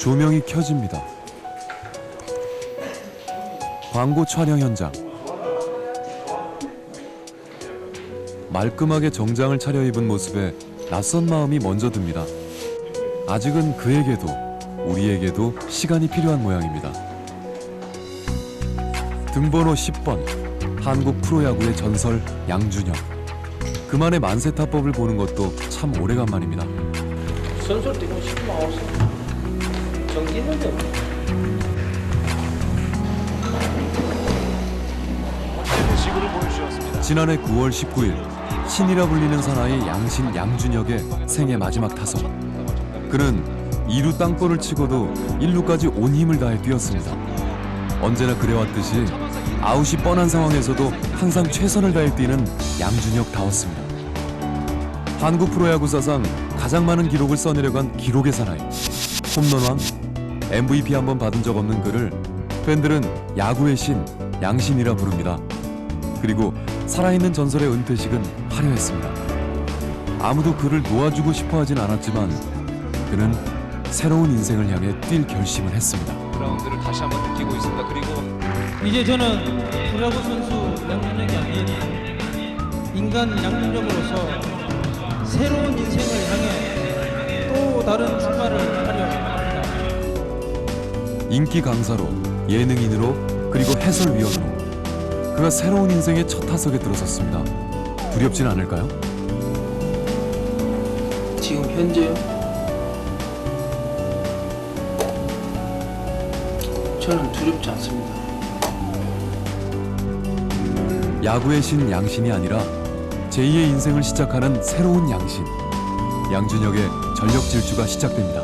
조명이 켜집니다. 광고 촬영 현장. 말끔하게 정장을 차려입은 모습에 낯선 마음이 먼저 듭니다. 아직은 그에게도 우리에게도 시간이 필요한 모양입니다. 등번호 10번, 한국 프로야구의 전설 양준혁. 그만의 만세타법을 보는 것도 참 오래간만입니다. 선수를 뛰고 싶으면 없어. 정기 있는데 지난해 9월 19일 신이라 불리는 사나이 양신 양준혁의 생애 마지막 타석. 그는 2루 땅볼을 치고도 1루까지 온 힘을 다해 뛰었습니다. 언제나 그래왔듯이 아웃이 뻔한 상황에서도 항상 최선을 다해 뛰는 양준혁다웠습니다. 한국 프로야구 사상 가장 많은 기록을 써내려간 기록의 사나이. 홈런왕, MVP 한 번 받은 적 없는 그를 팬들은 야구의 신, 양신이라 부릅니다. 그리고 살아있는 전설의 은퇴식은 화려했습니다. 아무도 그를 놓아주고 싶어 하진 않았지만 그는 새로운 인생을 향해 뛸 결심을 했습니다. 그라운드를 다시 한번 느끼고 있습니다. 그리고 이제 저는 프로야구 선수 양준혁이 아닌 인간 양준혁으로서 새로운 인생을 향해 또 다른 출발을 하려 합니다. 인기 강사로, 예능인으로, 그리고 해설위원으로 그가 새로운 인생의 첫 타석에 들어섰습니다. 두렵진 않을까요? 지금 현재요? 저는 두렵지 않습니다. 야구의 신 양신이 아니라 제2의 인생을 시작하는 새로운 양신. 양준혁의 전력 질주가 시작됩니다.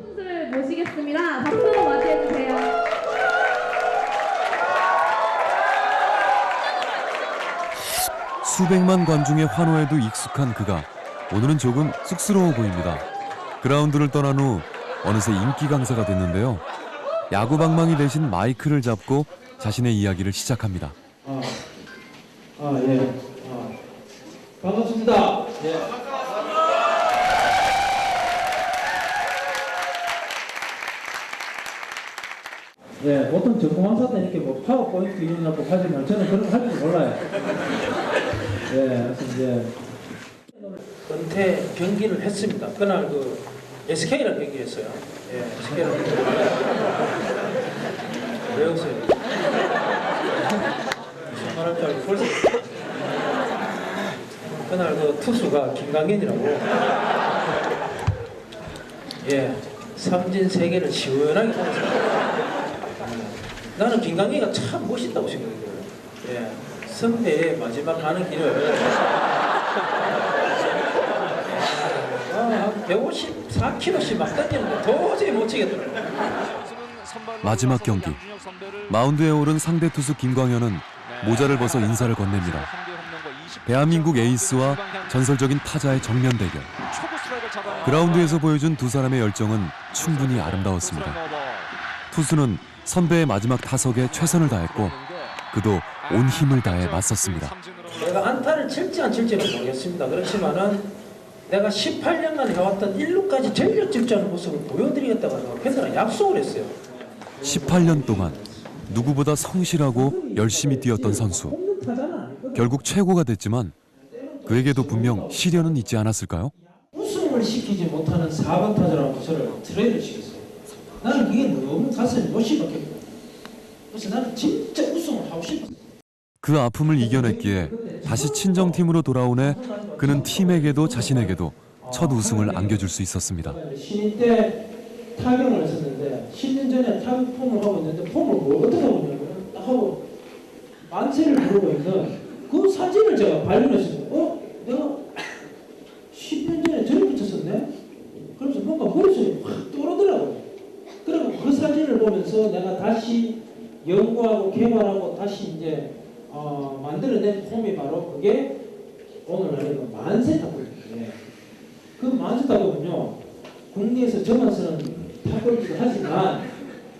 선수를 모시겠습니다. 박수로 맞이해주세요. 수백만 관중의 환호에도 익숙한 그가 오늘은 조금 쑥스러워 보입니다. 그라운드를 떠난 후 어느새 인기 강사가 됐는데요. 야구 방망이 대신 마이크를 잡고 자신의 이야기를 시작합니다. 예. 반갑습니다. 예. 예, 보통 전공항사들 이렇게 뭐 파워포인트 이용하고 하지만 저는 그런 거 할 줄 몰라요. 예, 그래서 이제 은퇴 경기를 했습니다. 그날 그 SK랑 경기했어요. 예, SK랑 왜 웃어요? 무슨 말할 줄 알고 벌써 그날 그 투수가 김강현이라고 예, 삼진 3개를 시원하게 잡았습니다. 나는 김강현이가 참 멋있다고 생각해요. 예, 선배의 마지막 가는 길을 154km씩 막 던지는데 도저히 못 치겠더라고요. 마지막 경기. 마운드에 오른 상대 투수 김광현은 모자를 벗어 인사를 건넵니다. 대한민국 에이스와 전설적인 타자의 정면 대결. 그라운드에서 보여준 두 사람의 열정은 충분히 아름다웠습니다. 투수는 선배의 마지막 타석에 최선을 다했고 그도 온 힘을 다해 맞섰습니다. 내가 안타를 칠지 안 칠지는 모르겠습니다. 그렇지만은 내가 18년간 해왔던 1루까지 전력 질주하는 모습을 보여드리겠다고 팬들한테 약속을 했어요. 18년 동안 누구보다 성실하고 열심히 뛰었던 선수. 결국 최고가 됐지만 그에게도 분명 시련은 있지 않았을까요? 우승을 시키지 못하는 4번 타자라고 저를 트레이를 시켰어요. 나는 그게 너무 가슴이 못이 박혔고 그래서 나는 진짜 우승을 하고 싶었어요. 그 아픔을 이겨냈기에 다시 친정팀으로 돌아오네 그는 팀에게도 자신에게도 첫 우승을 안겨줄 수 있었습니다. 신인 때 타격을 했었는데 10년 전에 타격 폼을 하고 있는데 폼을 뭐 어떻게 하고 있냐면 딱 하고 만세를 부르고 있는 그 사진을 제가 발견했어요. 내가 10년 전에 저를 붙였었네? 그러면서 뭔가 머릿속에 확 떠오르더라고요. 그리고 그 사진을 보면서 내가 다시 연구하고 개발하고 다시 이제 만들어낸 폼이 바로 그게 오늘 하는 만세타격이에요. 그 만세타격은요 국내에서 저만 쓰는 타격이기도 하지만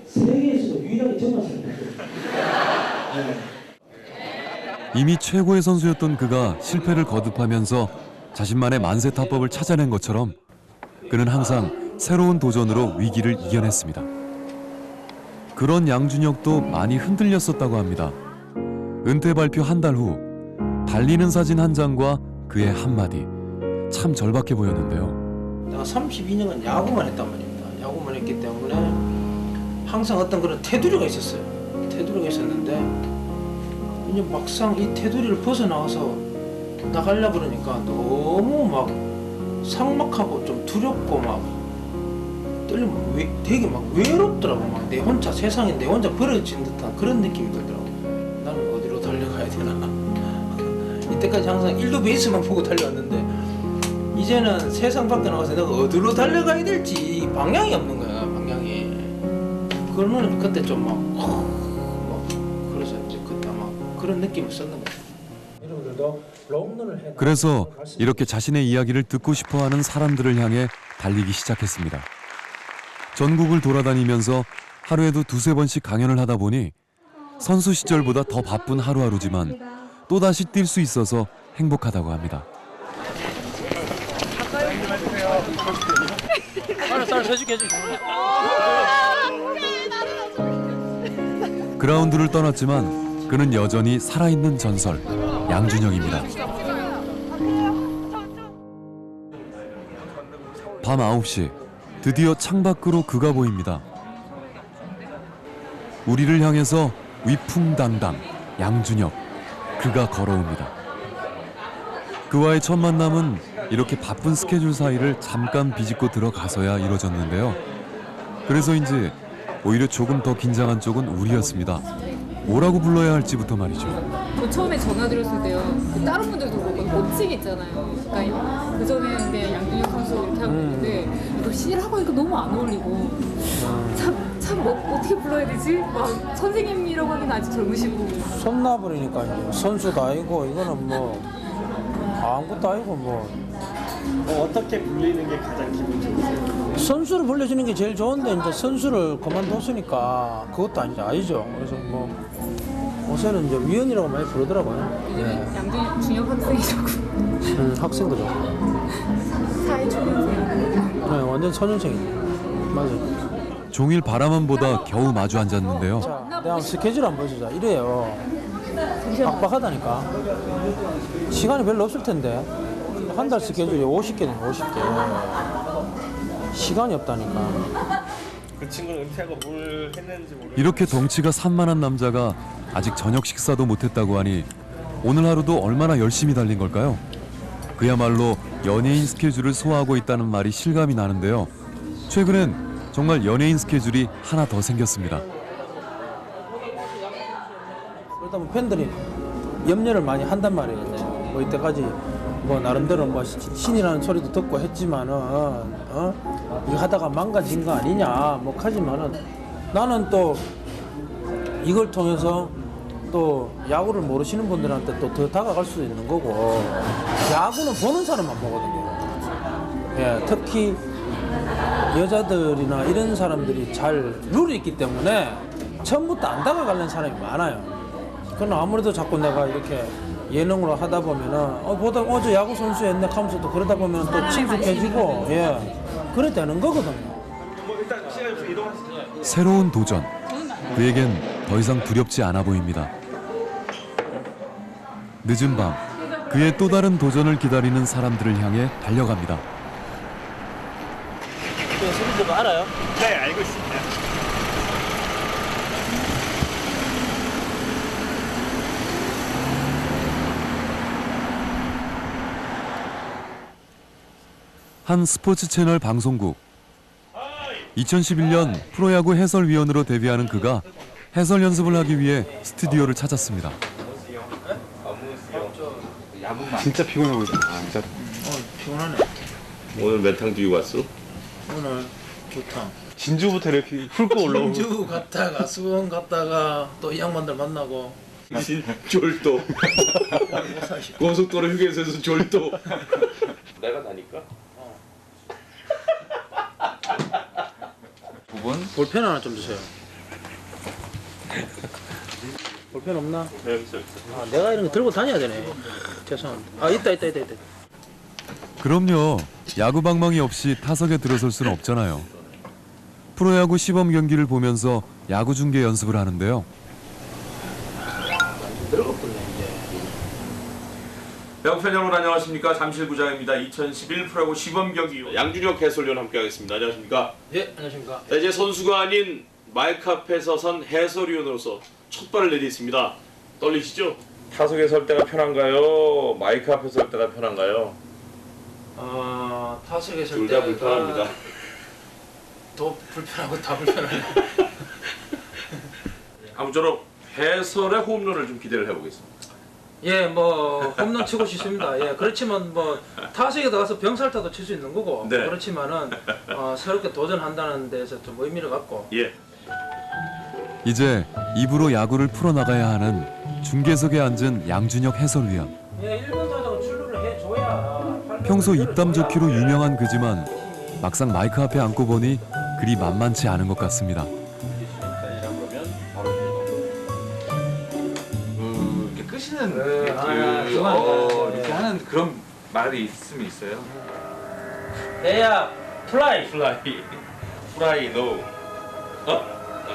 세계에서도 유일하게 저만 쓰는 타격이에요. 이미 최고의 선수였던 그가 실패를 거듭하면서 자신만의 만세타법을 찾아낸 것처럼 그는 항상 새로운 도전으로 위기를 이겨냈습니다. 그런 양준혁도 많이 흔들렸었다고 합니다. 은퇴 발표 한 달 후 달리는 사진 한 장과 그의 한마디, 참 절박해 보였는데요. 내가 32년간 야구만 했단 말입니다. 야구만 했기 때문에 항상 어떤 그런 테두리가 있었어요. 테두리가 있었는데 이제 막상 이 테두리를 벗어나와서 나가려 그러니까 너무 막 삭막하고 좀 두렵고 막 떨리고 되게 막 외롭더라고. 막 내 혼자 세상에 내 혼자 버려진 듯한 그런 느낌이 들더라고. 나는 어디로 달려가야 되나. 이때까지 항상 1루 베이스만 보고 달려왔는데 이제는 세상 밖에 나가서 내가 어디로 달려가야 될지 방향이 없는 거야. 방향이. 그러면 그때 좀 막 그래서 이제 그때 막 그런 느낌을 썼는 거야. 여러분들도 롱런을 해. 그래서 이렇게 자신의 이야기를 듣고 싶어하는 사람들을 향해 달리기 시작했습니다. 전국을 돌아다니면서 하루에도 2-3번씩 강연을 하다 보니 선수 시절보다 더 바쁜 하루하루지만 또다시 뛸 수 있어서 행복하다고 합니다. 그라운드를 떠났지만 그는 여전히 살아있는 전설, 양준혁입니다. 밤 9시, 드디어 창밖으로 그가 보입니다. 우리를 향해서 위풍당당 양준혁, 그가 걸어옵니다. 그와의 첫 만남은 이렇게 바쁜 스케줄 사이를 잠깐 비집고 들어가서야 이루어졌는데요. 그래서인지 오히려 조금 더 긴장한 쪽은 우리였습니다. 뭐라고 불러야 할지부터 말이죠. 저 처음에 전화드렸을 때요. 그 다른 분들도 그렇고 호칭 있잖아요. 그러니까 그 전에는 그냥 양준혁 선수 이렇게 하고 있는데 이거 C라고 하니까 너무 안 어울리고 참 뭐 어떻게 불러야 되지? 막 선생님이라고 하기는 아직 젊으시고. 손 놔버리니까 이제 선수도 아니고 이거는 뭐 아무것도 아니고 뭐 어떻게 불리는 게 가장 기분 좋으세요? 선수를 불려주는 게 제일 좋은데 이제 선수를 그만뒀으니까 그것도 아니죠. 그래서 뭐 요새는 이제 위원이라고 많이 부르더라고요. 네. 양준혁 학생이라고. 학생도 좋고. 사회 초년생. 네, 완전 소년생이죠. 맞아요. 종일 바라만 보다 겨우 마주 앉았는데요. 자, 내가 한번 스케줄 한번 보여주자. 이래요. 빡빡하다니까. 시간이 별로 없을 텐데. 한 달 스케줄이 50개네, 50개. 시간이 없다니까. 그 친구는 은퇴하고 뭘 했는지 모르겠어요. 이렇게 덩치가 산만한 남자가 아직 저녁 식사도 못했다고 하니 오늘 하루도 얼마나 열심히 달린 걸까요? 그야말로 연예인 스케줄을 소화하고 있다는 말이 실감이 나는데요. 최근엔 정말 연예인 스케줄이 하나 더 생겼습니다. 일단 뭐 팬들이 염려를 많이 한단 말이에요. 뭐 이때까지 뭐 나름대로 뭐 신이라는 소리도 듣고 했지만은 이거 하다가 망가진 거 아니냐 뭐 하지만은 나는 또 이걸 통해서 또 야구를 모르시는 분들한테 또 더 다가갈 수 있는 거고 야구는 보는 사람만 보거든요. 예, 특히 여자들이나 이런 사람들이 잘 룰이 있기 때문에 처음부터 안 다가가는 사람이 많아요. 그러나 아무래도 자꾸 내가 이렇게 예능으로 하다 보면은 보다 어제 야구 선수였네 하면서 또 그러다 보면 또 친숙해지고 예 그래 되는 거거든요. 일단 시간이 좀 이동하시죠. 새로운 도전, 그에겐 더 이상 두렵지 않아 보입니다. 늦은 밤, 그의 또 다른 도전을 기다리는 사람들을 향해 달려갑니다. 선수들 알아요? 네, 알고 있습니다. 한 스포츠 채널 방송국. 2011년 프로야구 해설위원으로 데뷔하는 그가 해설 연습을 하기 위해 스튜디오를 찾았습니다. 진짜 피곤해 보인다. 진짜. 피곤하네. 오늘 몇 탕 뛰고 왔어? 오늘 좋다. 진주부터 이렇게 훑고 올라오고. 진주 갔다가 수원 갔다가 또 이 양반들 만나고 졸도 고속도로 휴게소에서 졸도 내가 다니까? 볼펜 하나 좀 주세요. 볼펜 없나? 네, 여기 있어. 아, 내가 이런 거 들고 다녀야 되네. 죄송합니다. 아 있다. 그럼요. 야구 방망이 없이 타석에 들어설 수는 없잖아요. 프로야구 시범 경기를 보면서 야구 중계 연습을 하는데요. 야구팬 여러분 안녕하십니까. 잠실구장입니다. 2011 프로야구 시범 경기 양준혁 해설위원 함께하겠습니다. 안녕하십니까. 예, 안녕하십니까. 네, 이제 선수가 아닌 마이크 앞에 서선 해설위원으로서 첫 발을 내딛습니다. 떨리시죠? 타석에 설 때가 편한가요? 마이크 앞에 설 때가 편한가요? 타석에 설 둘 다 불편합니다. 더 불편하고 다 불편하네. 아무쪼록 해설의 홈런을 좀 기대를 해보겠습니다. 예, 뭐 홈런 치고 싶습니다. 예, 그렇지만 뭐 타석에 나가서 병살타도 칠 수 있는 거고. 네. 그렇지만은 새롭게 도전한다는 데서 좀 의미를 갖고. 예. 이제 입으로 야구를 풀어나가야 하는 중계석에 앉은 양준혁 해설위원. 예, 1번 타자가 출루를 해줘야. 평소 입담 좋기로 유명한 그지만 막상 마이크 앞에 앉고 보니 그리 만만치 않은 것 같습니다. 이렇게 끄시는 이렇게 하는 그런 말이 있으면 있어요. 내야 플라이. 프라이 노.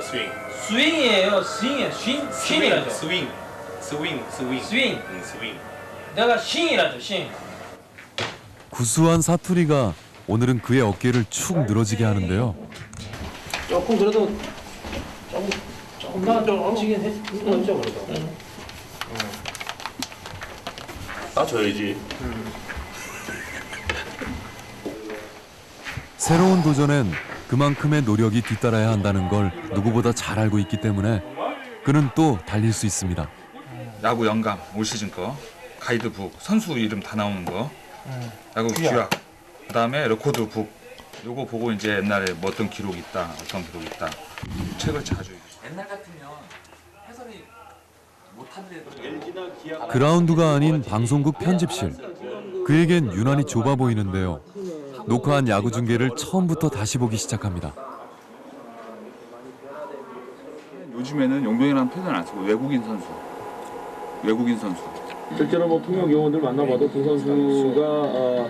스윙. 스윙이에요. 스윙이라죠. 스윙. 스윙. 스윙. 내가 싱이라죠. 싱. 구수한 사투리가 오늘은 그의 어깨를 축 늘어지게 하는데요. 조금 그래도 조금 나아지긴 했죠 그래도. 저야지. 새로운 도전엔 그만큼의 노력이 뒤따라야 한다는 걸 누구보다 잘 알고 있기 때문에 그는 또 달릴 수 있습니다. 야구 영감 올 시즌 거, 가이드북, 선수 이름 다 나오는 거, 야구 규약, 그다음에 레코드 북. 요거 보고 이제 옛날에 뭐 어떤 기록 있다, 어떤 기록 있다. 책을 자주 읽어요. 옛날 같으면 해설이 못하는 그라운드가 아닌 방송국 편집실. 그에겐 유난히 좁아 보이는데요. 녹화한 야구 중계를 처음부터 다시 보기 시작합니다. 요즘에는 용병이라는 표현 안 쓰고 외국인 선수. 실제로 뭐 통역 요원들 만나봐도 두 선수가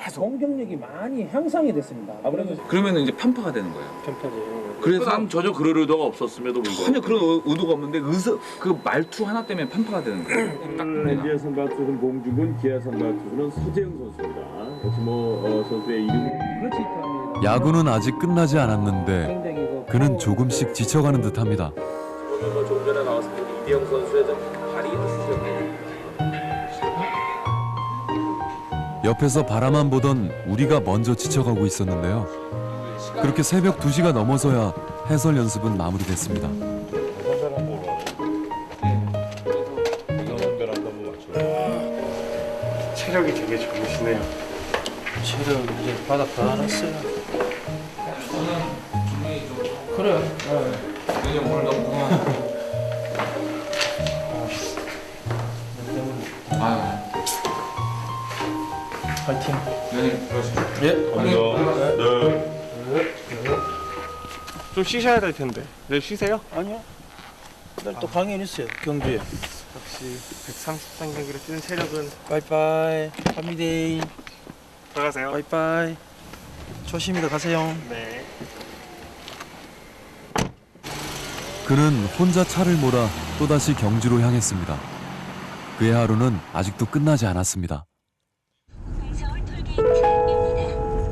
계속 공격력이 많이 향상이 됐습니다. 아무래도 그러면 이제 편파가 되는 거예요. 편파지. 그래서 난 전혀 그럴 의도가 없었음에도 불구하고. 전혀 그런 의도가 없는데 그 말투 하나 때문에 편파가 되는 거예요. NG의 선발 투수는 봉주근, 기아 선발 투수는 서재영 선수입니다. 역시 선수의 이름. 그렇지. 야구는 아직 끝나지 않았는데 그는 조금씩 지쳐가는 듯합니다. 오늘 좀 전에 나왔을 때 이대영 선수의 발이 아프셨네요. 옆에서 바라만 보던 우리가 먼저 지쳐가고 있었는데요. 그렇게 새벽 2시가 넘어서야 해설 연습은 마무리됐습니다. 체력이 되게 좋으시네요. 체력 이제 바닥 다 알았어요. 그래. 왜냐면 오늘 너무 무거워. 파이팅. 위원님 그러시죠. 예. 좀 쉬셔야 될 텐데. 내일 쉬세요? 아니요. 내일 또 강연 있어요. 경주에. 역시 130단 경기를 뛰는 체력은 바이바이. 하미데이. 들어가세요. 바이바이. 조심히 가세요. 네. 그는 혼자 차를 몰아 또다시 경주로 향했습니다. 그의 하루는 아직도 끝나지 않았습니다.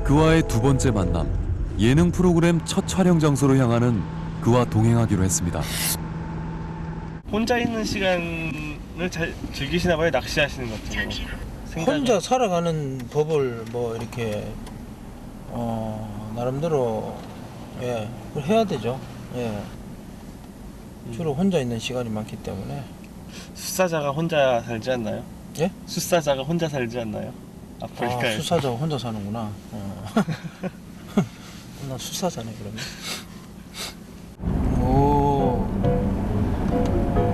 그와의 두 번째 만남, 예능 프로그램 첫 촬영 장소로 향하는 그와 동행하기로 했습니다. 혼자 있는 시간을 잘 즐기시나 봐요. 낚시하시는 것도. 혼자 살아가는 법을 뭐 이렇게 나름대로 그걸 해야 되죠. 예. 주로 혼자 있는 시간이 많기 때문에. 수사자가 혼자 살지 않나요? 예? 수사자가 혼자 살지 않나요? 아프리카에. 수사자가 혼자 사는구나. 나 수사자네 그러면. 오,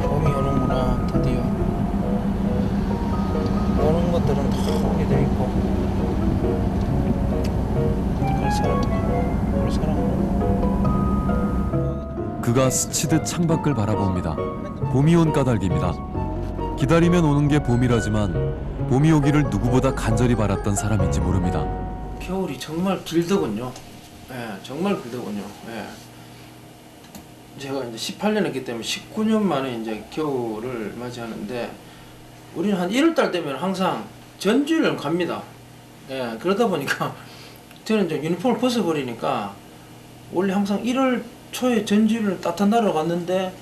봄이 오는구나 드디어. 오는 것들은 다 오게 돼 있고. 그걸 사랑하는. 그가 스치듯 창밖을 바라봅니다. 봄이 온 까닭입니다. 기다리면 오는 게 봄이라지만 봄이 오기를 누구보다 간절히 바랐던 사람인지 모릅니다. 겨울이 정말 길더군요. 예, 정말 길더군요. 예. 제가 이제 18년 했기 때문에 19년 만에 이제 겨울을 맞이하는데 우리는 한 1월달 되면 항상 전주를 갑니다. 예, 그러다 보니까 저는 이제 유니폼을 벗어버리니까 원래 항상 1월 초에 전주를 따뜻한 나라로 갔는데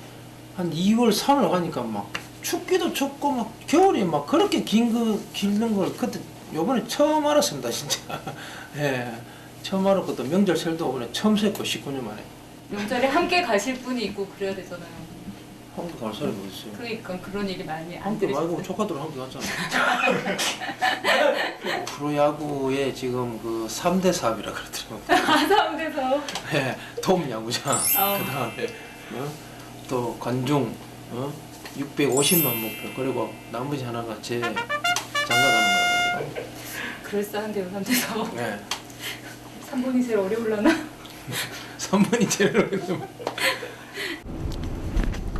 한 2월, 3월 가니까 막 춥기도 춥고 막 겨울이 막 그렇게 길는 걸 그때 요번에 처음 알았습니다, 진짜. 예, 처음 알았고 또 명절 설도 이번에 처음 샜고 19년 만에. 명절에 함께 가실 분이 있고 그래야 되잖아요. 한국도 갈 사람이 어딨어요? 그러니까 그런 얘기 많이 안 한국 말고 들으셨어요. 조카들 한국 갔잖아. 프로야구의 지금 그 3대 사업이라 그러더라고요. 사람들서 예, 돔 야구장, 그다음에 또 관중 650만 목표, 그리고 나머지 하나가 제 장가가는 거라고. 그럴싸한데요, 3대서. 예. 3번이 제일 어려울라나? 3번이 제일 어려워.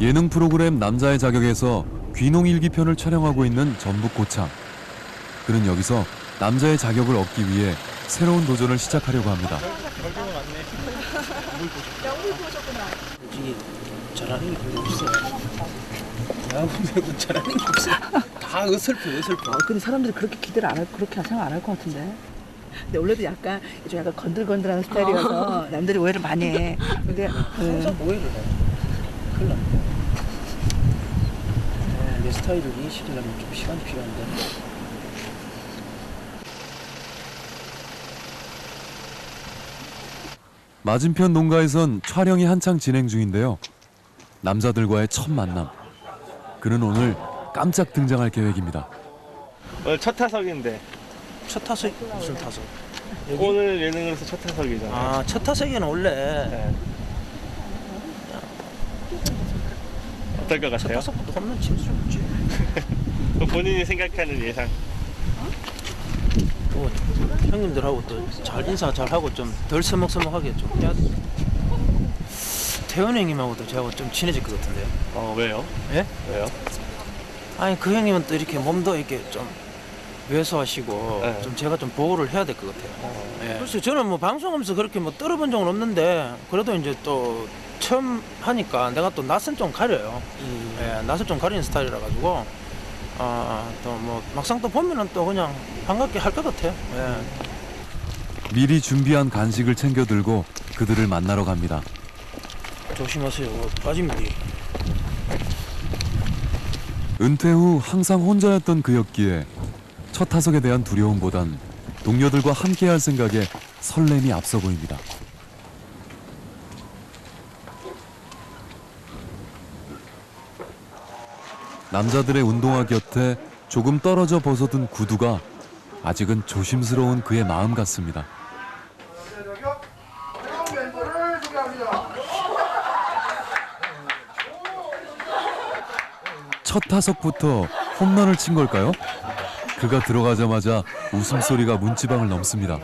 예능 프로그램 남자의 자격에서 귀농일기 편을 촬영하고 있는 전북 고창. 그는 여기서 남자의 자격을 얻기 위해 새로운 도전을 시작하려고 합니다. 솔직히 잘하는 게 별로 없어요. 야구배우 잘하는 게 없어요. 다 어설퍼. 근데 사람들이 그렇게 기대를 안 할, 그렇게 생각 안 할 것 같은데. 근데 원래도 약간 좀 약간 건들건들하는 스타일이어서 남들이 오해를 많이 해. 근데 항상 오해를 해. 큰일 납니다. 내 스타일을 이해시키려면 좀 시간이 필요한데. 맞은편 농가에선 촬영이 한창 진행 중인데요. 남자들과의 첫 만남. 그는 오늘 깜짝 등장할 계획입니다. 오늘 첫 타석인데. 첫 타석 무슨 타석? 여기? 오늘 예능에서 첫 타석이잖아요. 아, 첫 타석에는 원래 네. 어떨 것 첫 같아요? 타석부터 홈런 칠 수 없지. 본인이 생각하는 예상. 또 형님들하고 또 잘 인사 잘 하고 좀 덜 서먹서먹하게 좀 해야 돼. 태원 형님하고도 저하고 좀 친해질 것 같은데요. 왜요? 예? 왜요? 아니 그 형님은 또 이렇게 몸도 이렇게 좀 왜소하시고 네. 좀 제가 좀 보호를 해야 될 것 같아요. 예. 글쎄 저는 뭐 방송하면서 그렇게 뭐 떨어본 적은 없는데 그래도 이제 또 처음 하니까 내가 또 낯은 좀 가려요. 예, 낯을 좀 가리는 스타일이라 가지고 또 뭐 막상 또 보면은 또 그냥 반갑게 할 것 같아요. 예. 미리 준비한 간식을 챙겨 들고 그들을 만나러 갑니다. 조심하세요. 빠집니다. 은퇴 후 항상 혼자였던 그였기에 첫 타석에 대한 두려움보단 동료들과 함께할 생각에 설렘이 앞서 보입니다. 남자들의 운동화 곁에 조금 떨어져 벗어둔 구두가 아직은 조심스러운 그의 마음 같습니다. 첫 타석부터 홈런을 친 걸까요? 그가 들어가자마자 웃음소리가 문지방을 넘습니다.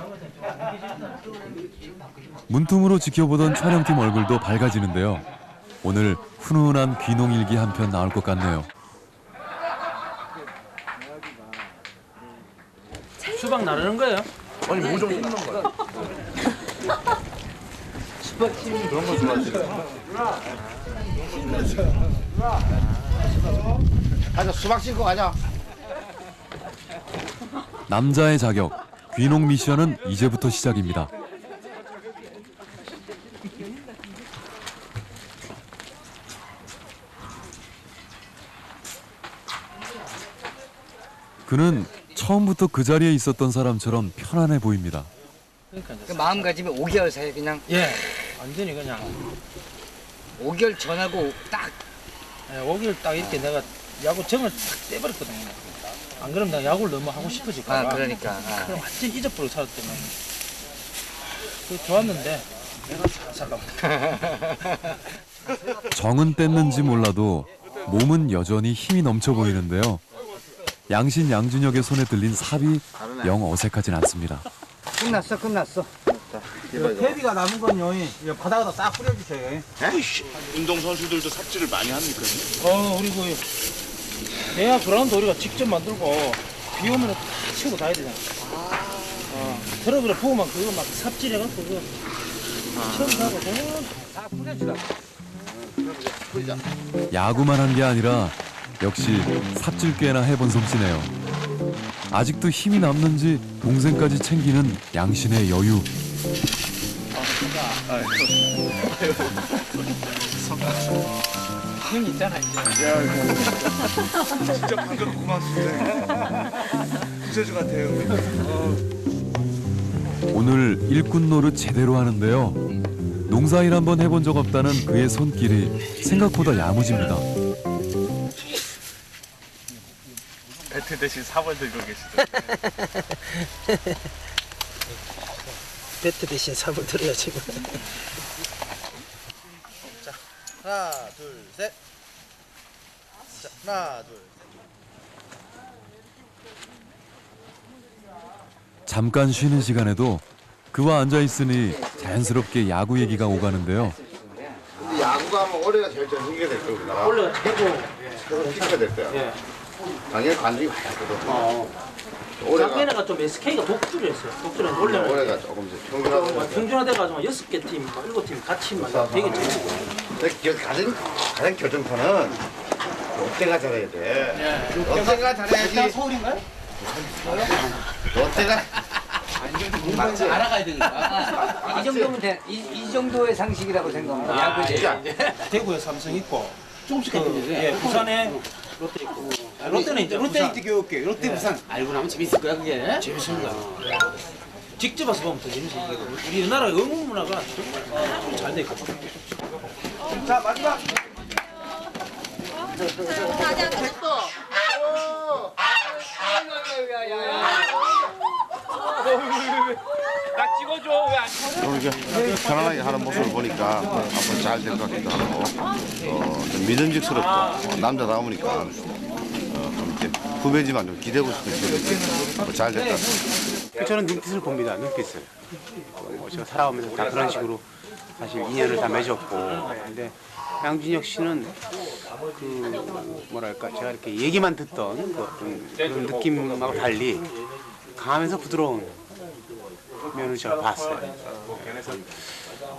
문틈으로 지켜보던 촬영팀 얼굴도 밝아지는데요. 오늘 훈훈한 귀농일기 한 편 나올 것 같네요. 수박 나르는 거예요? 아니 뭐 좀 힘든 거야. 그런 거 좋아하시죠? 가자, 수박 신고 가자. 남자의 자격, 귀농 미션은 이제부터 시작입니다. 그는 처음부터 그 자리에 있었던 사람처럼 편안해 보입니다. 그러니까 이제 그 마음가짐이 5개월 사이 그냥 예, 완전히 그냥 5개월 전하고 딱 5개월 딱 이렇게 내가 야구 정을 딱 떼버렸거든요. 안 그러면 내가 야구를 너무 하고 싶어질까 봐. 그러니까 그럼 완전 잊어버리고 살았더니 그 좋았는데 내가 살라고. 정은 뗐는지 몰라도 몸은 여전히 힘이 넘쳐 보이는데요. 양신 양준혁의 손에 들린 삽이 영 어색하진 않습니다. 끝났어. 퇴비가 남은 건요, 바닥에다 싹 뿌려주세요. 운동 선수들도 삽질을 많이 합니까? 우리 그 내야 그라운드 우리가 직접 만들고 비 오면 다 치우고 다야 되잖아. 트럭으로 보고 막 그거 막 삽질해갖고 그거 처음 사고 다 뿌려주라. 야구만 한 게 아니라 역시 삽질개나 해본 솜씨네요. 아직도 힘이 남는지 동생까지 챙기는 양신의 여유. 힘 있잖아 이제. 진짜 방금 고맙습니다. 구세주 같아요. 오늘 일꾼 노릇 제대로 하는데요. 농사일 한번 해본 적 없다는 그의 손길이 생각보다 야무집니다. 배트 대신 삽을 들고 계시죠. 배트 대신 삽을 들어야지. 자, 하나, 둘, 셋. 자, 하나, 둘. 잠깐 쉬는 시간에도 그와 앉아 있으니 자연스럽게 야구 얘기가 오가는데요. 근데 야구가 하면 올해가 제일 전승기가 될 거야, 우리나라. 올해가 최고. 그래서 피크가 될 거야. 예. 당연히 관중이 많았거든. 올해가 작년에가 좀 SK가 독주했어요. 독주는 올해는 올해가 조금 이제 평균화되고. 평준화돼가지고 6개 팀, 7팀 같이 막 되게 재밌고. 근데 가장 결정판은 롯데가 잘해야 돼. 롯데가 잘해야지. 서울인가요? 롯데가 맞지? 알아가야 되니까. 이 정도면 돼. 이 정도의 상식이라고 생각합니다. 대구에 삼성 있고. 조금씩 예, 부산에 롯데 있고. 롯데는 이제 롯데 부산. 이때 교육계. 롯데 부산. 알고 나면 재밌을 거야 그게. 재밌습니다. 직접 와서 보면 더 재밌어요. 이게. 우리나라 응원 문화가 정말 잘 돼 있거든요. 자, 마지막. 나 찍어줘. 왜 안 찍어? 이렇게 편안하게 하는 모습을 보니까 앞으로 잘 될 것 같기도 하고, 좀 믿음직스럽고, 남자다우니까, 좀 이렇게 후배지만 좀 기대고 싶은 팀이 잘 될 것 같습니다. 저는 눈빛을 봅니다. 눈빛을. 제가 살아오면서 다 그런 식으로 사실 인연을 다 맺었고, 근데 양준혁 씨는 그 뭐랄까 제가 이렇게 얘기만 듣던 그 어떤 그런 느낌하고 달리 강하면서 부드러운 면을 제가 봤어요. 그래서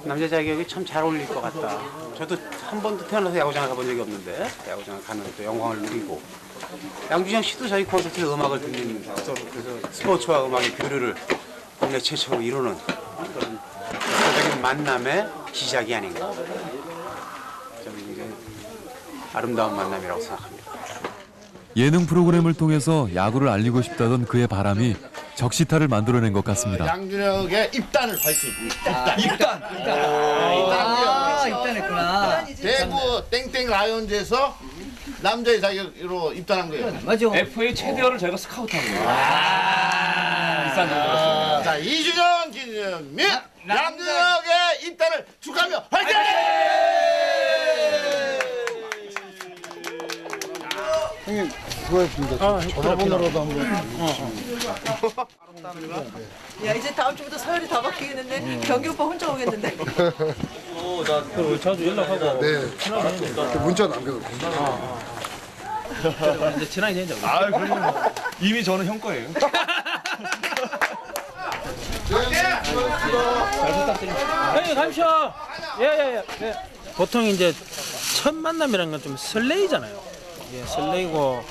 남자 자격이 참 잘 어울릴 것 같다. 저도 한 번도 태어나서 야구장을 가본 적이 없는데 야구장을 가는 또 영광을 누리고, 양준혁 씨도 저희 콘서트에 음악을 듣는, 그래서 스포츠와 음악의 교류를 국내 최초로 이루는 그런 역사적인 만남의 시작이 아닌가. 저는 굉장히 아름다운 만남이라고 생각합니다. 예능 프로그램을 통해서 야구를 알리고 싶다던 그의 바람이 적시타를 만들어낸 것 같습니다. 양준혁의 입단을 화이팅. 입단했구나. 대구 땡땡 라이온즈에서 남자의 자격으로 입단한 거예요. 맞아. FA 최대어를 저희가 스카우트한 거예요. 비싼 돈 들었어요. 자, 이준영, 김준민, 양준혁의 입단을 축하하며 화이팅! 형님, 수고하셨습니다. 전화번호라도 한번. 야 이제 다음 주부터 서열이 다 바뀌겠는데 경기 오빠 혼자 오겠는데. 나 자주 연락하고. 네. 문자 남겨놓고. 이제 친하게 되자. 아, 그러면 이미 저는 형 거예요. 잘 부탁드립니다. 형님 감시오. 예. 보통 이제 첫 만남이라는 건 좀 설레이잖아요. 예, 설레이고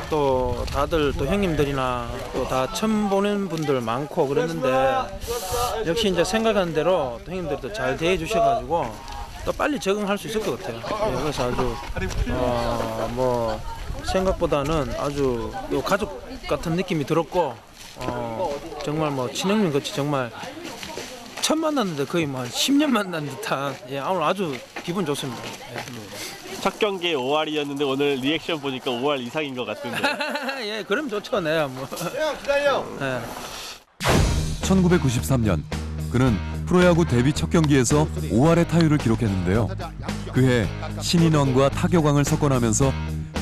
또 다들 또 형님들이나 또 다 처음 보는 분들 많고 그랬는데 역시 이제 생각하는 대로 또 형님들도 잘 대해 주셔가지고 또 빨리 적응할 수 있을 것 같아요. 예, 그래서 아주 뭐 생각보다는 아주 요 가족 같은 느낌이 들었고 정말 뭐 친형님 같이 정말 처음 만났는데 거의 뭐 한 10년 만난 듯한 오늘 아주 기분 좋습니다. 첫 경기에 5할이었는데 오늘 리액션 보니까 5할 이상인 것 같은데. 예, 그럼 좋죠, 네, 뭐. 기다려. 네. 1993년 그는 프로야구 데뷔 첫 경기에서 5할의 타율을 기록했는데요. 그해 신인왕과 타격왕을 석권하면서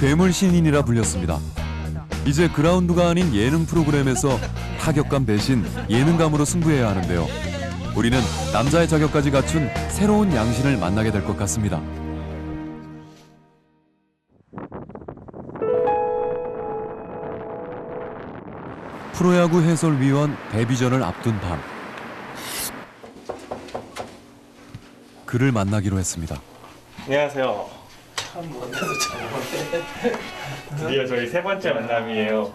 괴물 신인이라 불렸습니다. 이제 그라운드가 아닌 예능 프로그램에서 타격감 대신 예능감으로 승부해야 하는데요. 우리는 남자의 자격까지 갖춘 새로운 양신을 만나게 될 것 같습니다. 프로야구 해설위원 데뷔전을 앞둔 밤 그를 만나기로 했습니다. 안녕하세요. 참 못해도 잘 드디어 저희 세 번째 만남이에요.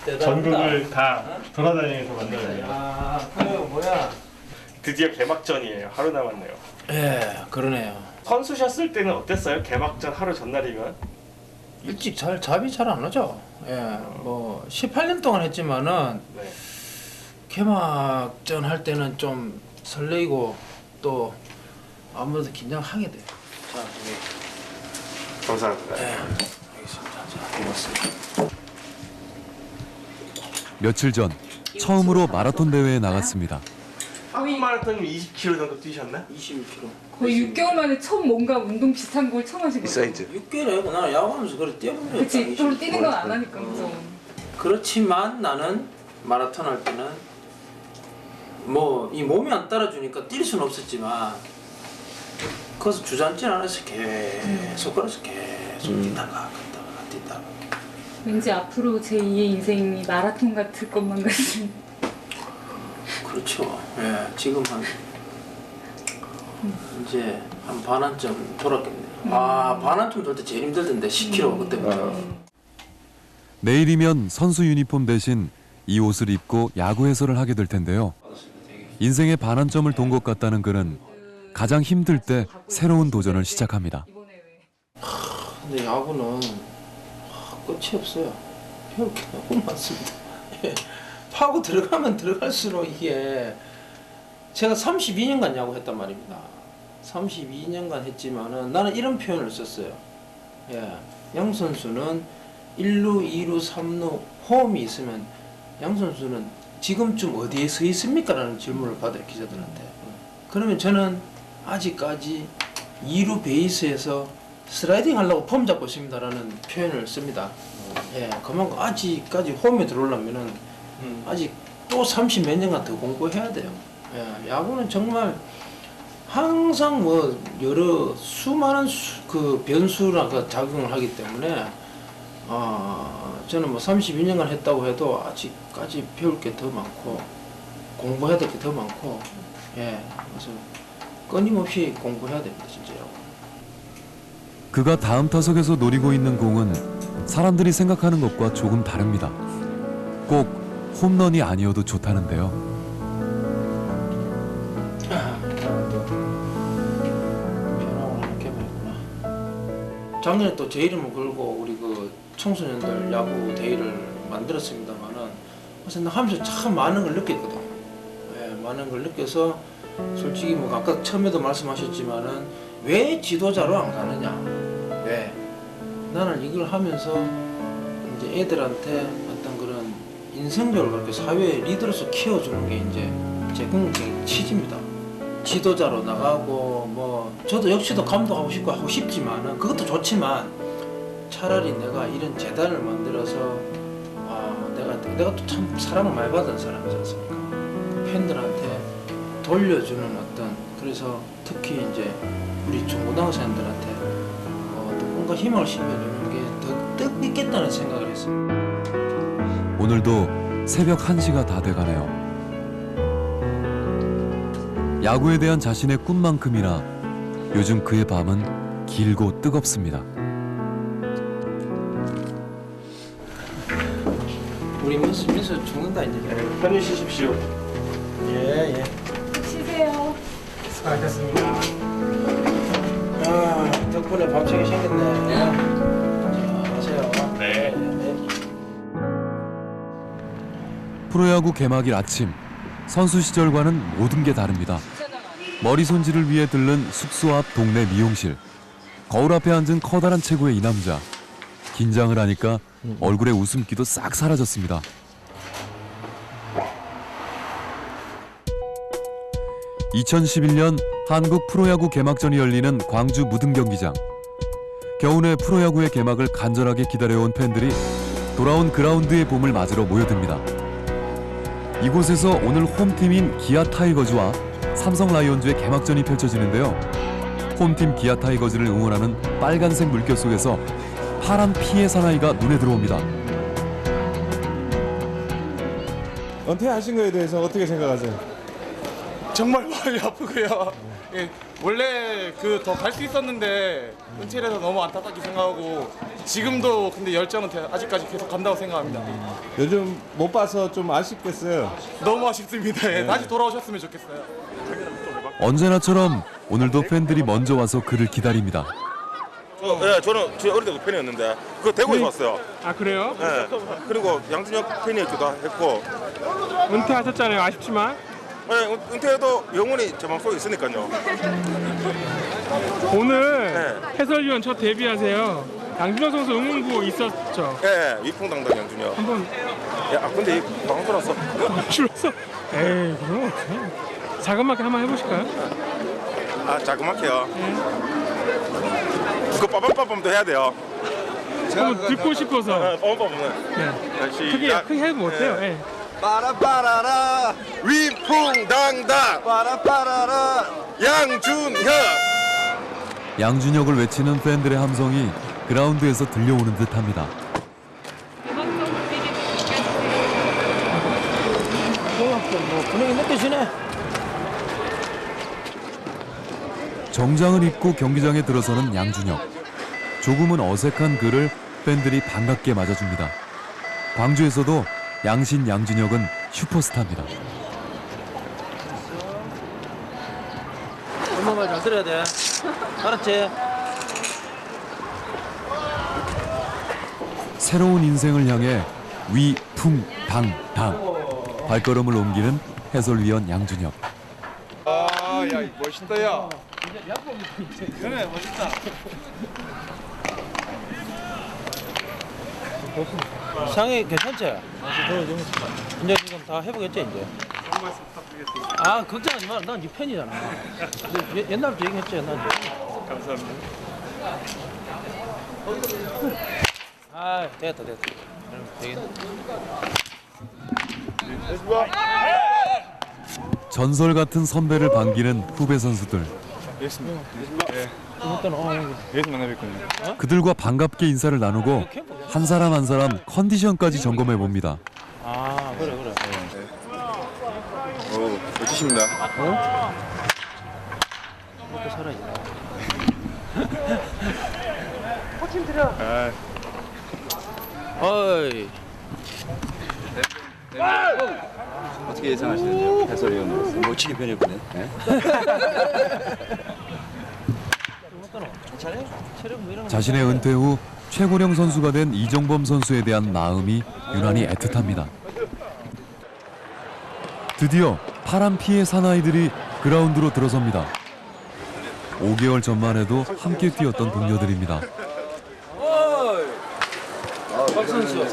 대단하다. 전국을 다 돌아다니면서 만나요. 아, 타격 뭐야? 드디어 개막전이에요. 하루 남았네요. 예, 그러네요. 선수셨을 때는 어땠어요? 개막전 하루 전날이면? 일찍 잠이 잘 안 오죠. 예, 뭐 18년 동안 했지만은 네. 개막전 할 때는 좀 설레이고 또 아무래도 긴장하게 돼요. 자, 여기. 감사합니다. 예, 알겠습니다. 자, 고맙습니다. 며칠 전 처음으로 마라톤 대회에 나갔습니다. 한국 마라톤 20km 정도 뛰셨나? 26km. 거의 6개월 만에 처음 뭔가 운동 비슷한 걸 처음 하신 거죠? 6개월에 나는 야구하면서 그래 뛰어본 적이 그치, 또 뛰는 건 안 하니까 그죠? 그렇지만 나는 마라톤 할 때는 뭐 이 몸이 안 따라주니까 뛸 수는 없었지만 거기서 주저앉지는 않았어. 계속 걸어서 계속 뛰다가 뛰다가 왠지 앞으로 제 2의 인생이 마라톤 같을 것만 같은. 그렇죠. 예, 지금 이제 한 반환점 돌았겠네요. 아, 반환점 돌 때 제일 힘들던데 10km 그때부터. 내일이면 선수 유니폼 대신 이 옷을 입고 야구 해설을 하게 될 텐데요. 인생의 반환점을 돈 것 같다는 그는 가장 힘들 때 새로운 도전을 시작합니다. 근데 야구는 끝이 없어요. 배울 게 너무 많습니다. 파고 들어가면 들어갈수록 이게 제가 32년간 야구했단 말입니다. 32년간 했지만은 나는 이런 표현을 썼어요. 예, 양 선수는 1루, 2루, 3루 홈이 있으면 양 선수는 지금쯤 어디에 서 있습니까? 라는 질문을 받아요, 기자들한테. 그러면 저는 아직까지 2루 베이스에서 스라이딩 하려고 폼 잡고 있습니다 라는 표현을 씁니다. 예, 그만큼 아직까지 홈에 들어오려면은 아직 또 30 몇 년간 더 공부해야 돼요. 예, 야구는 정말 항상 뭐 여러 수많은 그 변수나 그 작용을 하기 때문에 저는 뭐 32년간 했다고 해도 아직까지 배울 게 더 많고 공부해야 될 게 더 많고 예, 그래서 끊임없이 공부해야 됩니다, 진짜요. 그가 다음 타석에서 노리고 있는 공은 사람들이 생각하는 것과 조금 다릅니다. 꼭 홈런이 아니어도 좋다는데요. 작년에 또 제 이름을 걸고 우리 그 청소년들 야구 대회를 만들었습니다만은 그래서 나 하면서 참 많은 걸 느꼈거든. 예, 많은 걸 느껴서 솔직히 뭐 아까 처음에도 말씀하셨지만은 왜 지도자로 안 가느냐? 왜? 나는 이걸 하면서 이제 애들한테 어떤 그런 인성적으로 그렇게 사회 리더로서 키워주는 게 이제 제 궁극적인 취지입니다. 지도자로 나가고 뭐 저도 역시도 감독하고 싶고 하고 싶지만은 그것도 좋지만 차라리 내가 이런 재단을 만들어서 내가 또 참 사랑을 많이 받은 사람이지 않습니까? 팬들한테 돌려주는 어떤 그래서 특히 이제 우리 중고등학생들한테 뭔가 희망을 심어주는 게 더 뜻있겠다는 생각을 했습니다. 오늘도 새벽 1시가 다 돼가네요. 야구에 대한 자신의 꿈만큼이나 요즘 그의 밤은 길고 뜨겁습니다. 우리 민수 죽는다 이제. 편히 쉬십시오. 예. 쉬세요. 수고하셨습니다. 덕분에 밥책이 생겼네. 자, 가세요. 네. 프로야구 개막일 아침, 선수 시절과는 모든 게 다릅니다. 머리 손질을 위해 들른 숙소 앞 동네 미용실. 거울 앞에 앉은 커다란 체구의 이 남자. 긴장을 하니까 얼굴의 웃음기도 싹 사라졌습니다. (2011년) 한국 프로야구 개막전이 열리는 광주 무등경기장. 겨우내 프로야구의 개막을 간절하게 기다려온 팬들이 돌아온 그라운드의 봄을 맞으러 모여듭니다. 이곳에서 오늘 홈팀인 기아 타이거즈와 삼성 라이온즈의 개막전이 펼쳐지는데요. 홈팀 기아 타이거즈를 응원하는 빨간색 물결 속에서 파란 피해 사나이가 눈에 들어옵니다. 은퇴하신 거에 대해서 어떻게 생각하세요? 정말 마음이 아프고요. 예, 원래 그 더 갈 수 있었는데 은퇴를 해서 너무 안타깝게 생각하고 지금도 근데 열정은 아직까지 계속 간다고 생각합니다. 요즘 못 봐서 좀 아쉽겠어요. 너무 아쉽습니다. 예, 다시 돌아오셨으면 좋겠어요. 언제나처럼 오늘도 팬들이 먼저 와서 그를 기다립니다. 저는 제 어릴 때도 팬이었는데 그 대구에서 왔어요. 아 그래요? 네. 그리고 양준혁 팬이었기도 했고. 은퇴하셨잖아요. 아쉽지만. 네, 은퇴해도 영원히 제 마음속에 있으니까요. 오늘 해설위원 첫 데뷔하세요. 양준혁 선수 응원구 있었죠? 네, 위풍당당 양준혁. 한번. 야, 근데 이 방송라서. 줄었어? 에이, 그럼 어떡해. 자그맣게 한번 해보실까요? 아, 자그맣게요. 그 빠밤빠밤도 해야 돼요. 한번 듣고 싶어서. 빠밤빠밤은. 네. 크게 해도 어때요? 네. 빠라빠라라 위풍당당 빠라빠라라 양준혁. 양준혁을 외치는 팬들의 함성이 그라운드에서 들려오는 듯합니다. 분위기 느껴지네. 정장을 입고 경기장에 들어서는 양준혁. 조금은 어색한 그를 팬들이 반갑게 맞아줍니다. 광주에서도 양신 양준혁은 슈퍼스타입니다. 엄마 말 잘 들어야 돼. 알았지? 새로운 인생을 향해 위풍당당 발걸음을 옮기는 해설위원 양준혁. 아, 야, 멋있다, 야. 그래, 멋있다. 상이 괜찮지? 이제 지금 다 해보겠지 이제. 아 걱정하지 마. 난 네 팬이잖아. 옛날부터 얘기했지 옛날에. 감사합니다. 아 됐다. 되겠네. 전설 같은 선배를 반기는 후배 선수들. 여기서 만나 뵙군요. 그들과 반갑게 인사를 나누고 한 사람 한 사람 컨디션까지 점검해 봅니다. 아 그래. 오, 멋지십니다. 먹고 살아야지. 코칭 드려. 어이. 어떻게 예상하시는지요? 해설위원으로서 멋지게 변했군요. 자신의 은퇴 후 최고령 선수가 된 이정범 선수에 대한 마음이 유난히 애틋합니다. 드디어 파란 피의 사나이들이 그라운드로 들어섭니다. 5개월 전만 해도 함께 뛰었던 동료들입니다. 박 선수.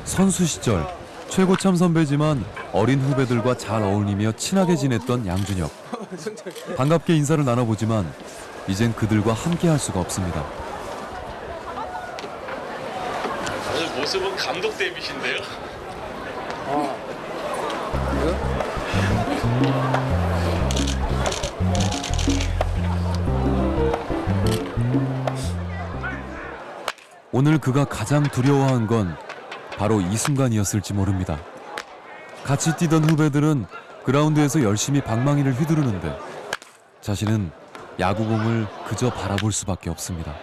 선수 시절 최고참 선배지만 어린 후배들과 잘 어울리며 친하게 지냈던 양준혁. 반갑게 인사를 나눠보지만 이젠 그들과 함께 할 수가 없습니다. 오늘 모습은 감독 데뷔신데요. 오늘 그가 가장 두려워한 건 바로 이 순간이었을지 모릅니다. 같이 뛰던 후배들은 그라운드에서 열심히 방망이를 휘두르는데 자신은 야구공을 그저 바라볼 수밖에 없습니다.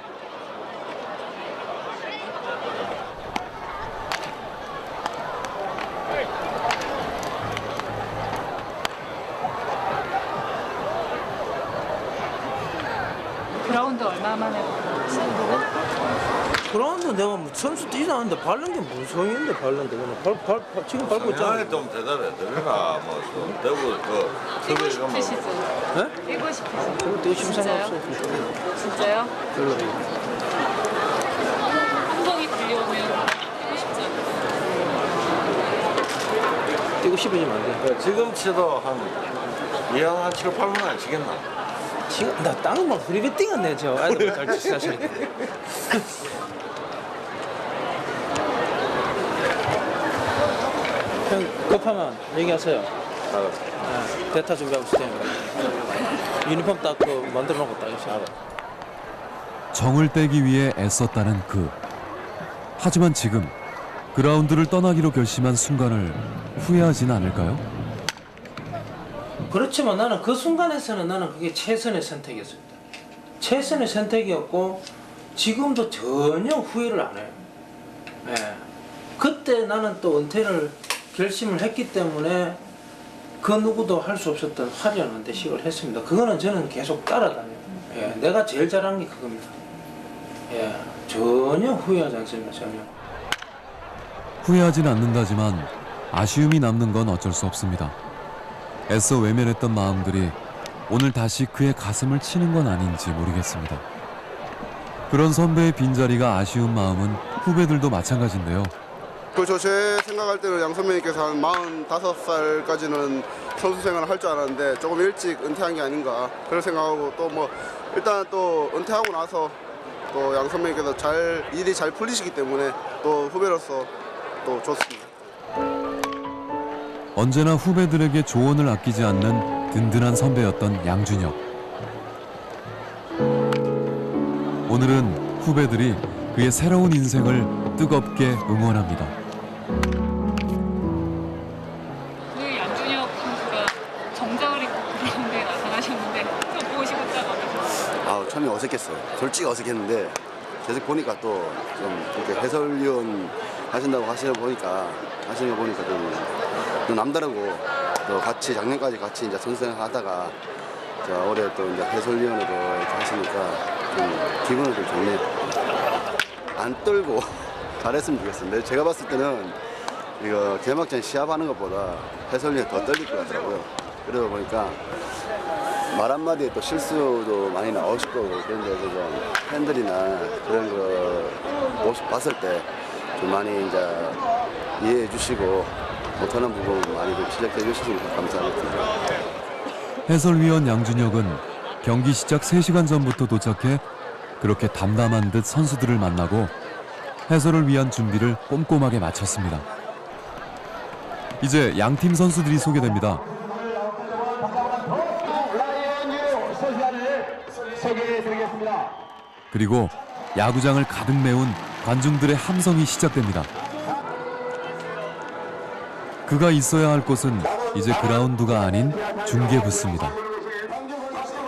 그라운드 얼마 만에 그라운드 내가 뭐 선수 뛰지 않는데 밟는 게 무슨 소용이 있는데 밟는데 그냥 지금 밟고 있잖아. 좀 대단해. 너희가 뭐 대구 뛰고 싶으시죠? 네? 뛰고 싶으시죠? 그거 되게 심상이 없어. 진짜요? 별로. 한복이 불려오면 뛰고 싶지 않아요? 뛰고 싶어지면 안 돼. 지금 치도 한 7, 8분 안 치겠나? 지금 나 땅을 막 흐리게 뛰었네 저 아이들 잘 치사시니까. 형 급하면 얘기하세요. 네, 대타 준비하고 있을 테니까. 유니폼 딱 그 만들어 놓고 딱 있어. 정을 떼기 위해 애썼다는 그. 하지만 지금 그라운드를 떠나기로 결심한 순간을 후회하진 않을까요? 그렇지만 나는 그 순간에서는 나는 그게 최선의 선택이었습니다. 최선의 선택이었고 지금도 전혀 후회를 안 해요. 예. 그때 나는 또 은퇴를 결심을 했기 때문에 그 누구도 할 수 없었던 화려한 은퇴식을 했습니다. 그거는 저는 계속 따라다녀요. 예. 내가 제일 잘한 게 그겁니다. 예. 전혀 후회하지 않습니다. 전혀. 후회하진 않는다지만 아쉬움이 남는 건 어쩔 수 없습니다. 애써 외면했던 마음들이 오늘 다시 그의 가슴을 치는 건 아닌지 모르겠습니다. 그런 선배의 빈자리가 아쉬운 마음은 후배들도 마찬가지인데요. 그렇죠. 제 생각할 때는 양 선배님께서 한 45살까지는 선수 생활을 할 줄 알았는데 조금 일찍 은퇴한 게 아닌가 그런 생각하고 또 뭐 일단 또 은퇴하고 나서 또 양 선배님께서 일이 잘 풀리시기 때문에 또 후배로서 또 좋습니다. 언제나 후배들에게 조언을 아끼지 않는 든든한 선배였던 양준혁. 오늘은 후배들이 그의 새로운 인생을 뜨겁게 응원합니다. 그 양준혁 선수가 정장을 입고 그라운드에 나타나셨는데 좀 보고 싶었다고 하셨어요. 처음에 어색했어요. 솔직히 어색했는데 계속 보니까 또 좀 이렇게 해설위원 하신다고 하시는 거 보니까 좀 남다르고 또 같이 작년까지 같이 이제 선수생활 하다가 올해 또 이제 해설위원으로 이렇게 하시니까 좀 기분은 좀 좋네요. 안 떨고 잘했으면 좋겠습니다. 제가 봤을 때는 이거 개막전 시합하는 것보다 해설위원 더 떨릴 것 같더라고요. 그러다 보니까 말 한마디에 또 실수도 많이 나오실 거고 그런 데서 좀 팬들이나 그런 거 모습 봤을 때 좀 많이 이제 이해해 주시고 못하는 부분 많이 좀 지적해 주시면 감사하겠습니다. 해설위원 양준혁은 경기 시작 3시간 전부터 도착해 그렇게 담담한 듯 선수들을 만나고 해설을 위한 준비를 꼼꼼하게 마쳤습니다. 이제 양팀 선수들이 소개됩니다. 그리고 야구장을 가득 메운 관중들의 함성이 시작됩니다. 그가 있어야 할 곳은 이제 그라운드가 아닌 중계 부스입니다.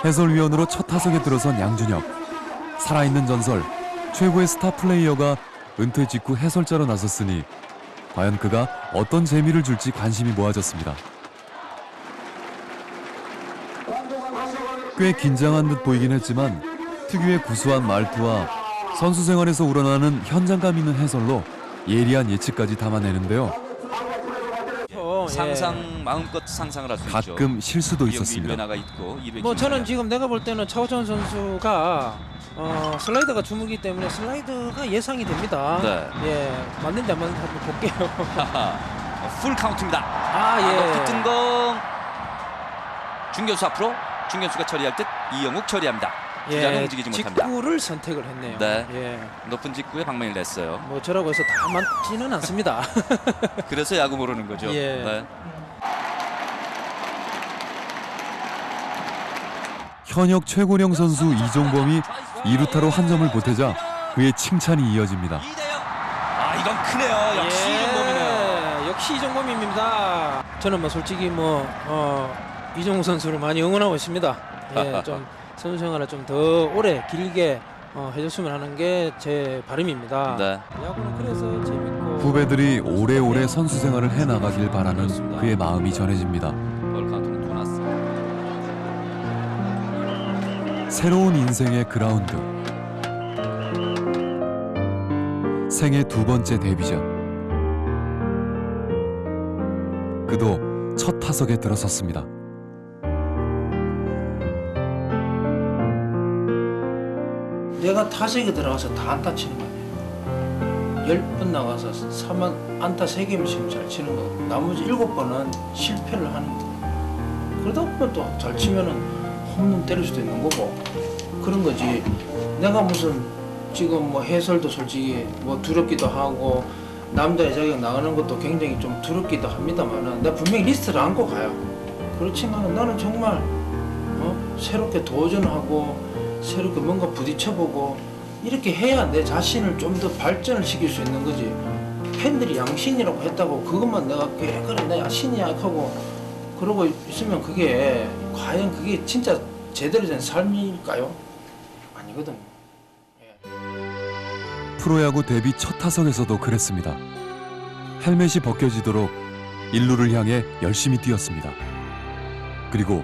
해설위원으로 첫 타석에 들어선 양준혁. 살아있는 전설, 최고의 스타 플레이어가 은퇴 직후 해설자로 나섰으니 과연 그가 어떤 재미를 줄지 관심이 모아졌습니다. 꽤 긴장한 듯 보이긴 했지만 특유의 구수한 말투와 선수 생활에서 우러나는 현장감 있는 해설로 예리한 예측까지 담아내는데요. 상상 마음껏 상상을 할 수 있죠. 가끔 실수도 있었습니다. 뭐 저는 지금 내가 볼 때는 차우찬 선수가 슬라이더가 주무기 때문에 슬라이더가 예상이 됩니다. 네. 예, 맞는지 안 맞는지 한번 볼게요. 풀 카운트입니다. 예. 높은 공 중견수 앞으로 중견수가 처리할 듯 이영욱 처리합니다. 주자는 움직이지 못합니다. 직구를 선택을 했네요. 네. 예. 높은 직구에 방망이를 냈어요. 뭐 저라고 해서 다 맞지는 않습니다. 그래서 야구 모르는 거죠. 예. 네. 현역 최고령 선수 이종범이 2루타로 한 점을 보태자 그의 칭찬이 이어집니다. 이건 크네요. 역시 이종범이네요. 역시 이종범입니다. 저는 뭐 솔직히 이종우 선수를 많이 응원하고 있습니다. 예, 좀 선수 생활을 좀 더 오래 길게 해줬으면 하는 게 제 바람입니다. 네. 야구는 그래서 재밌고 후배들이 오래오래 선수 생활을 해나가길 바라는 그의 마음이 전해집니다. 새로운 인생의 그라운드. 생애 2번째 데뷔전. 그도 첫 타석에 들어섰습니다. 내가 타석에 들어가서 다 안타 치는 거 아니에요. 10번 나가서 안타 3개면 지금 잘 치는 거. 나머지 7번은 실패를 하는 거. 그러다 보면 또 잘 치면은 홈런 때릴 수도 있는 거고 그런 거지. 내가 무슨 지금 뭐 해설도 솔직히 뭐 두렵기도 하고 남자의 자격 나가는 것도 굉장히 좀 두렵기도 합니다만은 내가 분명히 리스트를 안고 가요. 그렇지만은 나는 정말 새롭게 도전하고 새롭게 뭔가 부딪혀보고 이렇게 해야 내 자신을 좀 더 발전을 시킬 수 있는 거지. 팬들이 양신이라고 했다고 그것만 내가 그래 내가 신이야 하고 그러고 있으면 그게 과연 그게 진짜 제대로 된 삶일까요? 아니거든. 프로야구 데뷔 첫 타석에서도 그랬습니다. 헬멧이 벗겨지도록 1루를 향해 열심히 뛰었습니다. 그리고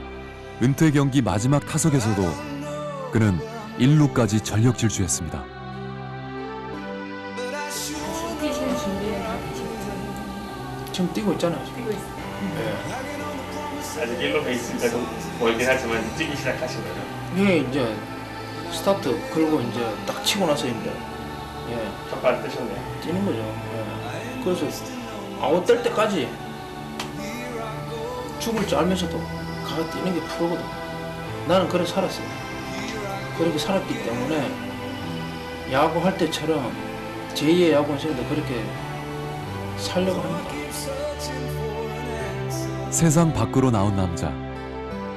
은퇴 경기 마지막 타석에서도 그는 1루까지 전력 질주했습니다. 지금 뛰고 있잖아요. 지금. 뛰고 있어. 아직 1루 베이스가 좀 멀긴 하지만 뛰기 시작하신 거예요? 예, 이제 스타트 걸고 이제 딱 치고 나서 이제 첫발 뜨셨네요. 뛰는 거죠. 예. 그래서 아웃 될 때까지 죽을 줄 알면서도 가서 뛰는 게 프로거든. 나는 그래 살았어요. 그렇게 살았기 때문에 야구할 때처럼 제2의 야구 인생도 그렇게 살려고 합니다. 세상 밖으로 나온 남자.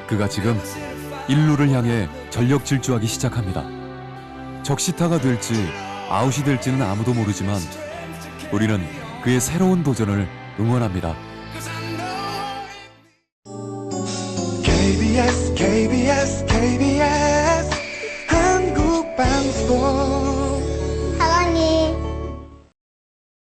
그가 지금 1루를 향해 전력 질주하기 시작합니다. 적시타가 될지 아웃이 될지는 아무도 모르지만 우리는 그의 새로운 도전을 응원합니다. KBS